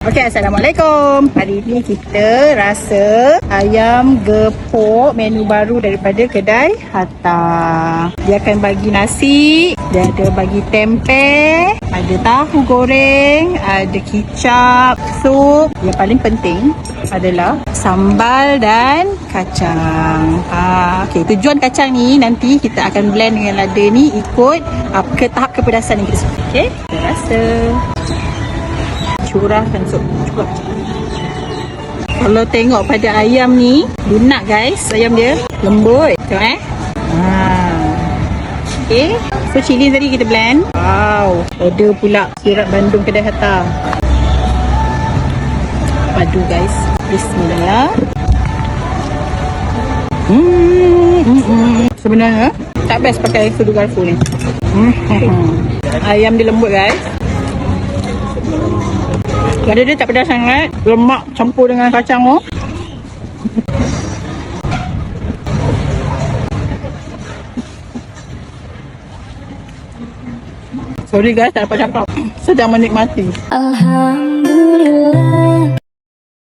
Okey, Assalamualaikum. Hari ini kita rasa ayam gepuk, menu baru daripada kedai Hatta. Dia akan bagi nasi, dia ada bagi tempe, ada tahu goreng, ada kicap, sup. Yang paling penting adalah sambal dan kacang. Okey, tujuan kacang ni nanti kita akan blend dengan lada ni ikut ke tahap kepedasan yang kita suka. Okey, kita rasa. Curahkan sup. Kalau tengok pada ayam ni, lunak guys, ayam dia lembut. Tengok Okay, so cili tadi kita blend. Wow, order pula sirap Bandung kedai Hatta. Padu guys. Bismillah. Sebenarnya tak best pakai sudu garfu ni. Ayam dia lembut guys. Lada dia tak pedas sangat. Lemak campur dengan kacang tu. Sorry guys, tak dapat cakap. Sedang menikmati. Alhamdulillah.